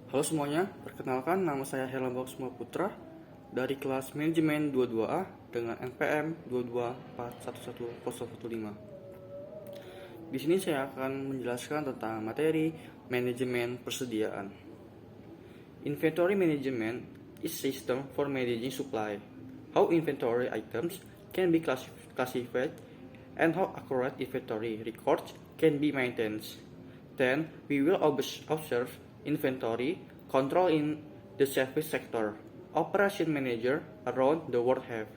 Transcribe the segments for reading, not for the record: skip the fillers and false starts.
Halo semuanya, perkenalkan nama saya Herlambang Putra dari kelas Manajemen 22A dengan NPM 224111015. Di sini saya akan menjelaskan tentang materi manajemen persediaan. Inventory management is system for managing supply. How inventory items can be classified and how accurate inventory records can be maintained. Then we will observe inventory control in the service sector. Operation manager around the world have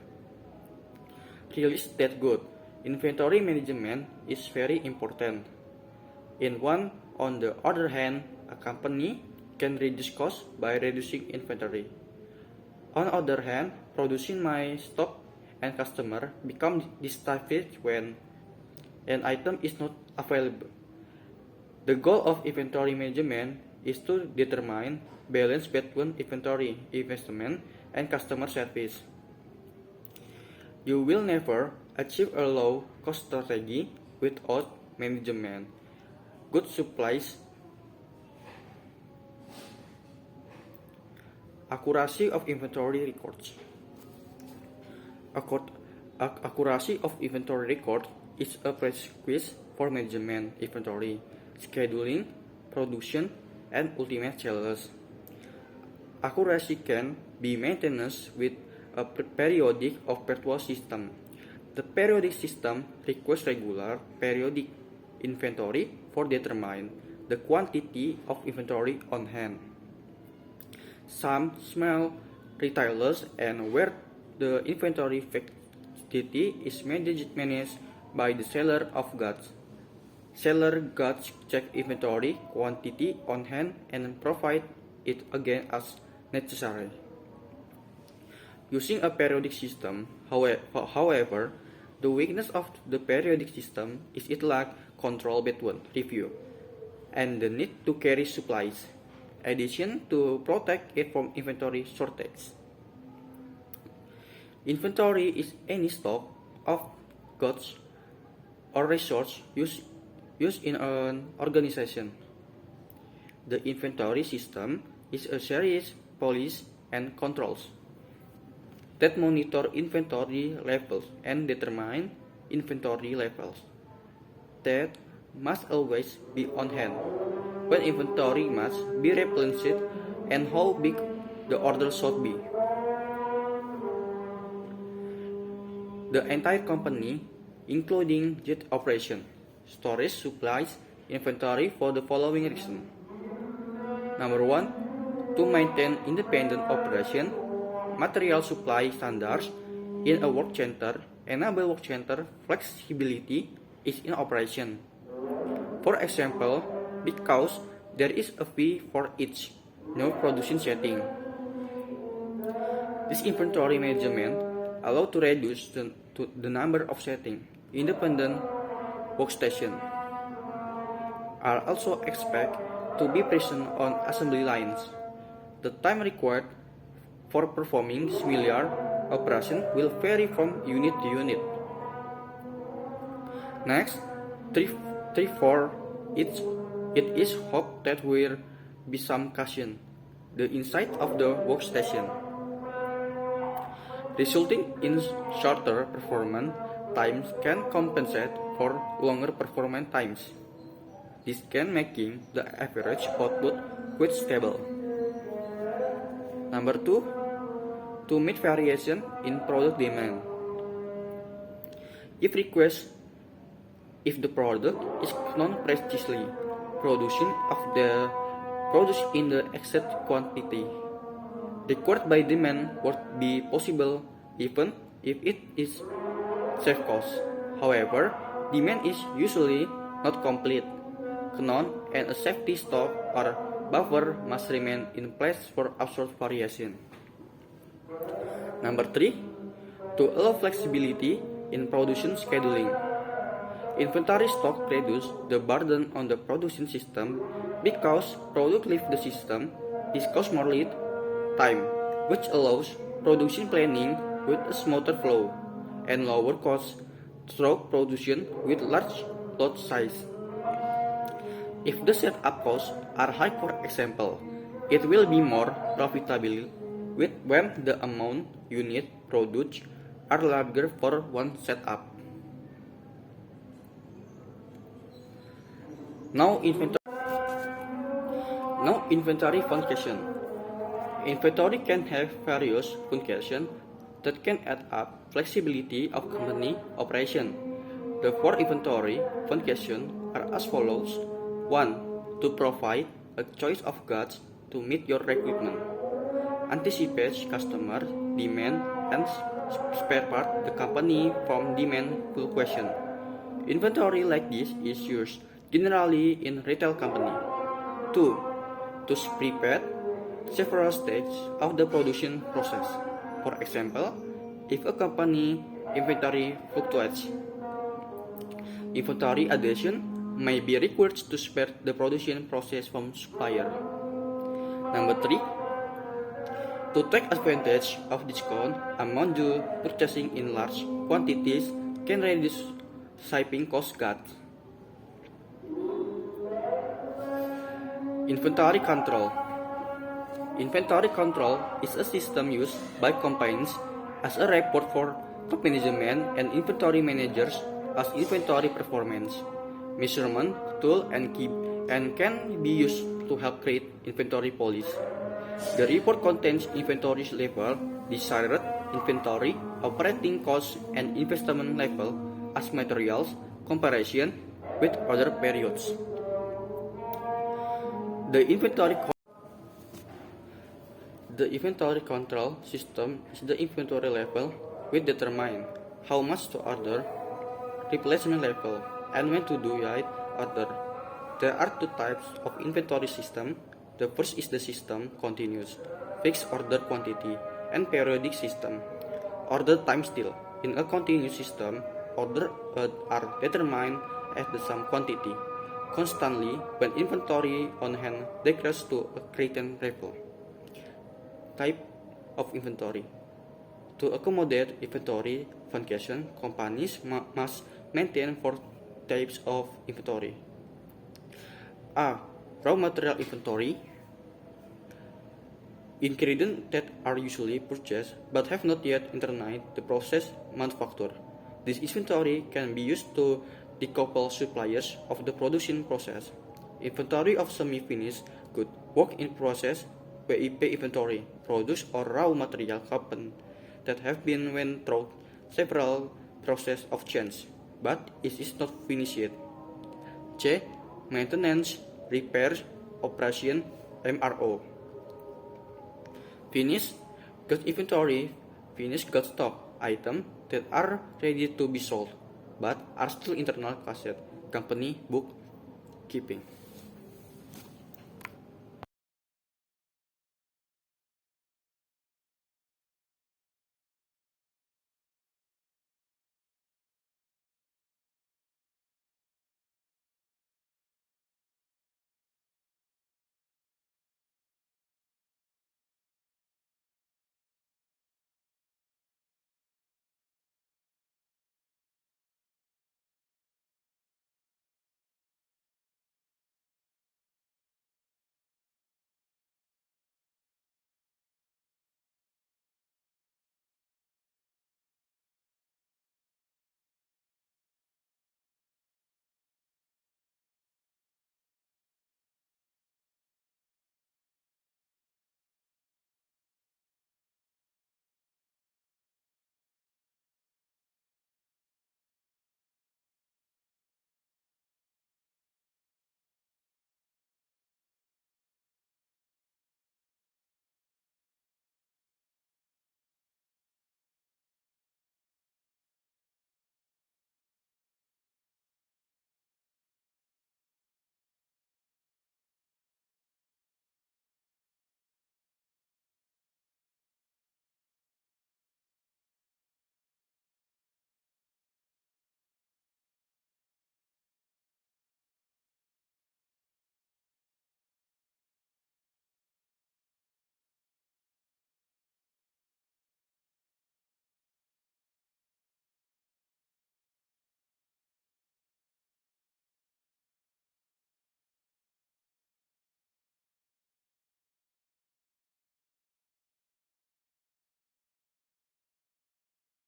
realized that good inventory management is very important. On the other hand, a company can reduce costs by reducing inventory. On the other hand, producing my stock and customer become dissatisfied when an item is not available. The goal of inventory management is to determine balance between inventory, investment, and customer service. You will never achieve a low cost strategy without management. Good supplies. Accuracy of inventory records. Accuracy of inventory record is a prerequisite for management inventory, scheduling, production, and ultimate sales. Accuracy can be maintained with a periodic of virtual system. The periodic system requires regular periodic inventory for determine the quantity of inventory on hand. Some small retailers and where the inventory facility is managed by the seller of goods. Seller goods check inventory quantity on hand and provide it again as necessary. Using a periodic system, however, the weakness of the periodic system is it lack control between review and the need to carry supplies, addition to protect it from inventory shortage. Inventory is any stock of goods or resource used in an organization. The inventory system is a series policies and controls that monitor inventory levels and determine inventory levels that must always be on hand, when inventory must be replenished, and how big the order should be. The entire company, including jet operation, storage, supplies, inventory for the following reason. Number 1, to maintain independent operation, material supply standards in a work center enable work center flexibility is in operation. For example, because there is a fee for each new production setting. This inventory management allows to reduce the number of setting independent workstation are also expected to be present on assembly lines. The time required for performing similar operation will vary from unit to unit. Next, 3-4, it is hoped that will be some cushion the inside of the workstation, resulting in shorter performance times can compensate for longer performance times. This can making the average output quite stable. Number 2, to meet variation in product demand. If the product is known precisely produced in the exact quantity required by demand would be possible even if it is save cost. However, demand is usually not complete, known, and a safety stock or buffer must remain in place for absorb variation. Number 3, to allow flexibility in production scheduling. Inventory stock reduce the burden on the production system because product leave the system is cost more lead time, which allows production planning with a smoother flow and lower cost through production with large lot size. If the setup costs are high, for example, It will be more profitable when the amount unit produced are larger for one setup. Now inventory function. Inventory can have various functions that can add up flexibility of company operation. The four inventory functions are as follows. 1. To provide a choice of goods to meet your requirement. Anticipates customer demand and spare part the company from demand fluctuation. Inventory like this is used generally in retail company. 2. To prepare several stages of the production process. For example, if a company inventory fluctuates, inventory addition may be required to spare the production process from supplier. Number 3. To take advantage of discount amount due purchasing in large quantities can reduce shipping cost. Inventory control. Inventory control is a system used by companies as a report for top management and inventory managers as inventory performance measurement tool and can be used to help create inventory policy. The report contains inventory level, desired inventory, operating costs, and investment level as materials comparison with other periods. The inventory control system is the inventory level which determines how much to order, replacement level, and when to do right order. There are two types of inventory system. The first is the system continuous, fixed order quantity, and periodic system, order time still. In a continuous system, orders are determined as the sum quantity constantly when inventory on hand decreases to a certain level. Type of inventory. To accommodate inventory function, companies must maintain four types of inventory. A. Raw material inventory. Ingredients that are usually purchased but have not yet entered the process manufacture. This inventory can be used to decouple suppliers of the production process. Inventory of semi-finished goods, work in process, WIP inventory, products or raw material components that have been went through several processes of change, but it is not finished yet. C. Maintenance, repairs, operation, MRO. Finished goods inventory, finished goods stock items that are ready to be sold, but are still internal asset, company bookkeeping.